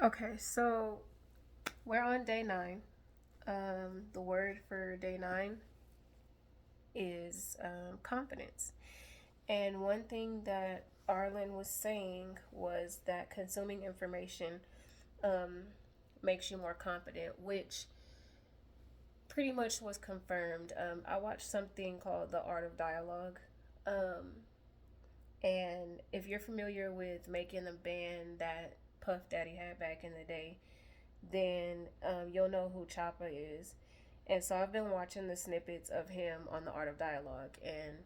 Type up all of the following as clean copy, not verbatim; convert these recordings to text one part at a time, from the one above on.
Okay, so we're on day nine. The word for day nine is confidence. And one thing that Arlen was saying was that consuming information um, makes you more confident, which pretty much was confirmed. I watched something called The Art of Dialogue. Um, and if you're familiar with making the band that Puff Daddy had back in the day, then you'll know who Choppa is. And so I've been watching the snippets of him on the Art of Dialogue, and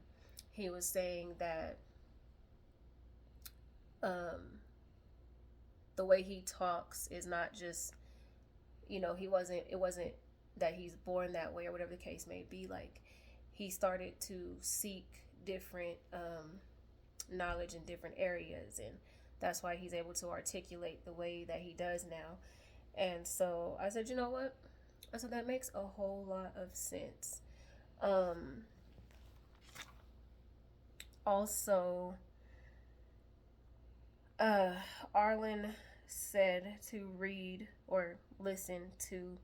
he was saying that um, the way he talks is not just, it wasn't that he's born that way or whatever the case may be. Like, he started to seek different knowledge in different areas, and that's why he's able to articulate the way that he does now. And so I said, you know what? I said, that makes a whole lot of sense. Um, Also, uh, Arlen said to read or listen to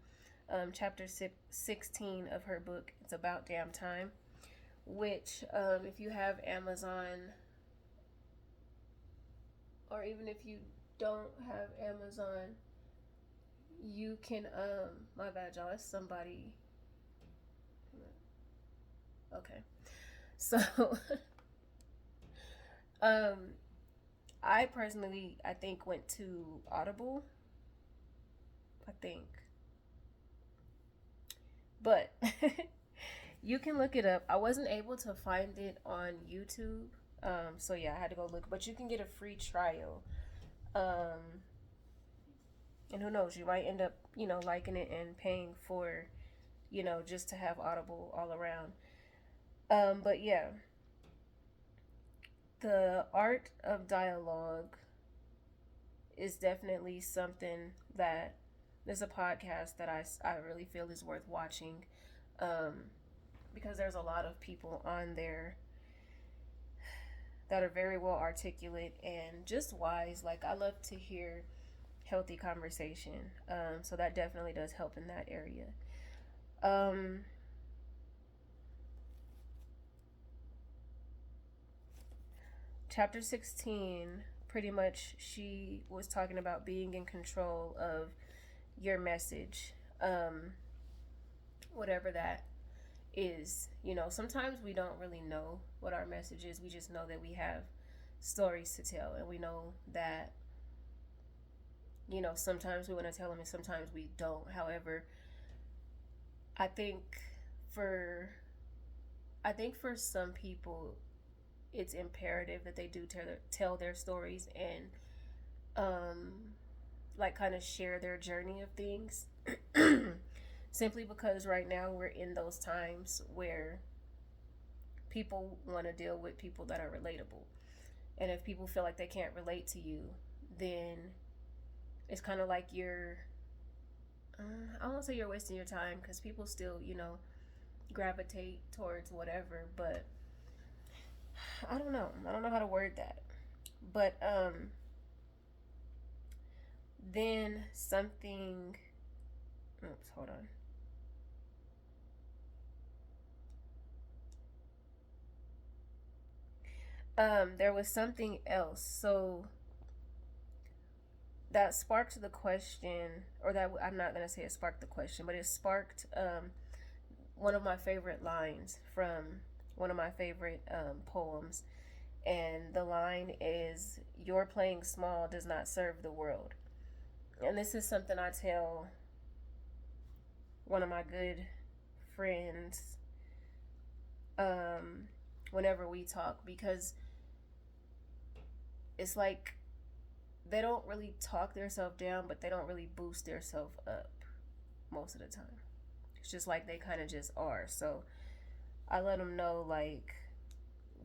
chapter 16 of her book, It's About Damn Time, which, if you have Amazon, or even if you don't have Amazon, you can, my bad, y'all, it's somebody. Okay. So, um, I personally, I think, went to Audible. I think, but you can look it up. I wasn't able to find it on YouTube, so yeah, I had to go look. But you can get a free trial, um, and who knows, you might end up, liking it and paying for, just to have Audible all around. But yeah, the art of dialogue is definitely something that there's a podcast that I really feel is worth watching, um, because there's a lot of people on there that are very well articulate and just wise. Like, I love to hear healthy conversation, so that definitely does help in that area. Um, Chapter 16, pretty much, she was talking about being in control of your message, whatever that is. Sometimes we don't really know what our message is. We just know that we have stories to tell, and we know that, sometimes we want to tell them and sometimes we don't. However, I think for for some people, it's imperative that they do tell their stories and um, like, kind of share their journey of things. Simply because right now we're in those times where people want to deal with people that are relatable. And if people feel like they can't relate to you, then it's kind of like I don't want to say you're wasting your time, because people still, gravitate towards whatever, but I don't know. I don't know how to word that. But then something, oops, hold on. There was something else. So that sparked the question, or that, I'm not gonna say it sparked the question, but it sparked one of my favorite lines from one of my favorite poems, and the line is, "Your playing small does not serve the world." And this is something I tell one of my good friends um, whenever we talk, because it's like they don't really talk themselves down, but they don't really boost themselves up most of the time. It's just like they kind of just are. So I let them know, like,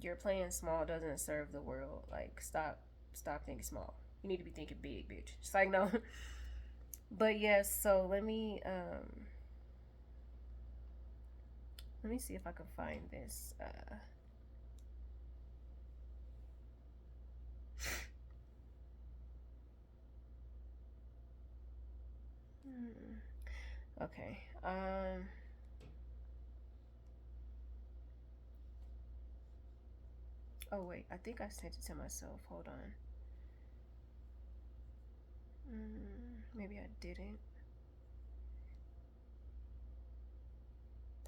you're playing small doesn't serve the world. Like, stop thinking small. You need to be thinking big, bitch. It's like, no. But yes, so let me see if I can find this. Okay. Oh wait, I think I sent it to myself. Hold on. Maybe I didn't.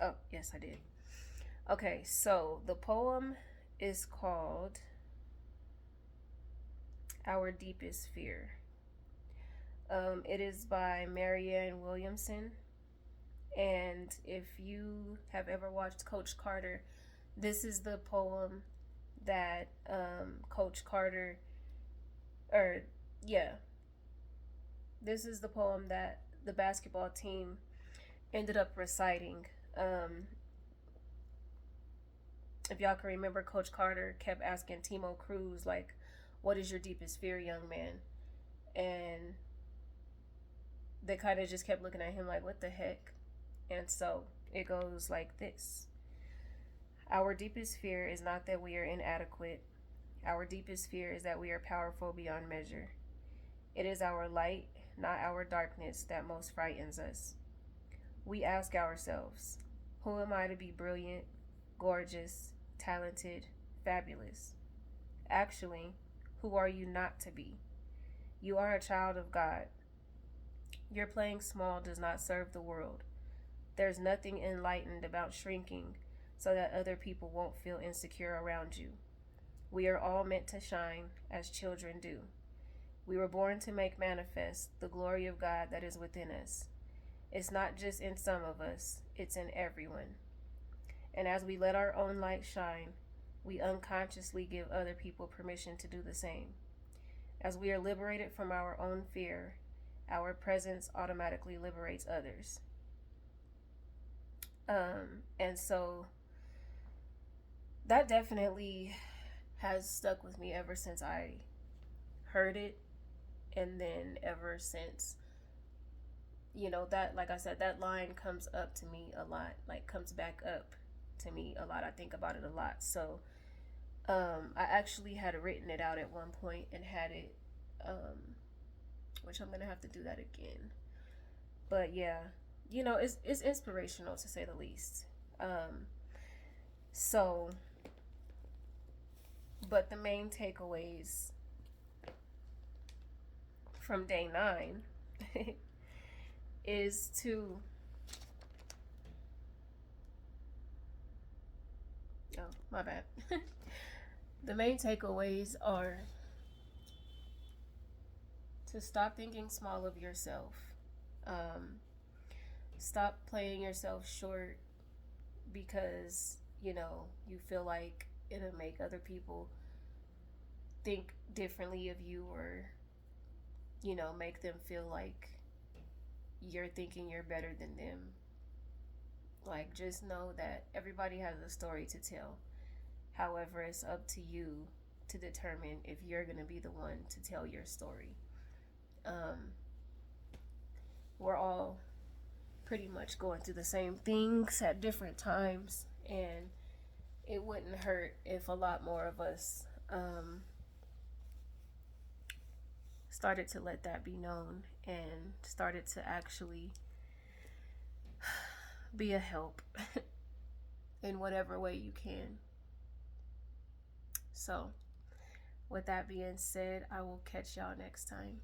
Oh, yes, I did. Okay, so the poem is called Our Deepest Fear. It is by Marianne Williamson. And if you have ever watched Coach Carter, this is the poem that Coach Carter, or yeah, this is the poem that the basketball team ended up reciting. If y'all can remember, Coach Carter kept asking Timo Cruz, like, what is your deepest fear, young man? And they kind of just kept looking at him like, what the heck? And so it goes like this. Our deepest fear is not that we are inadequate. Our deepest fear is that we are powerful beyond measure. It is our light, not our darkness, that most frightens us. We ask ourselves, who am I to be brilliant, gorgeous, talented, fabulous? Actually, who are you not to be? You are a child of God. Your playing small does not serve the world. There's nothing enlightened about shrinking so that other people won't feel insecure around you. We are all meant to shine as children do. We were born to make manifest the glory of God that is within us. It's not just in some of us, it's in everyone. And as we let our own light shine, we unconsciously give other people permission to do the same. As we are liberated from our own fear, our presence automatically liberates others. And so that definitely has stuck with me ever since I heard it, and then ever since, that, like I said, that line comes up to me a lot, like comes back up to me a lot. I think about it a lot. So I actually had written it out at one point and had it, which I'm gonna have to do that again. But yeah, it's inspirational to say the least. So, but the main takeaways from day 9 is to, oh, my bad. The main takeaways are to stop thinking small of yourself. Stop playing yourself short because, you feel like it'll make other people think differently of you, or, make them feel like you're thinking you're better than them. Like, just know that everybody has a story to tell. However, it's up to you to determine if you're going to be the one to tell your story. We're all pretty much going through the same things at different times, and it wouldn't hurt if a lot more of us started to let that be known and started to actually be a help in whatever way you can. So, with that being said, I will catch y'all next time.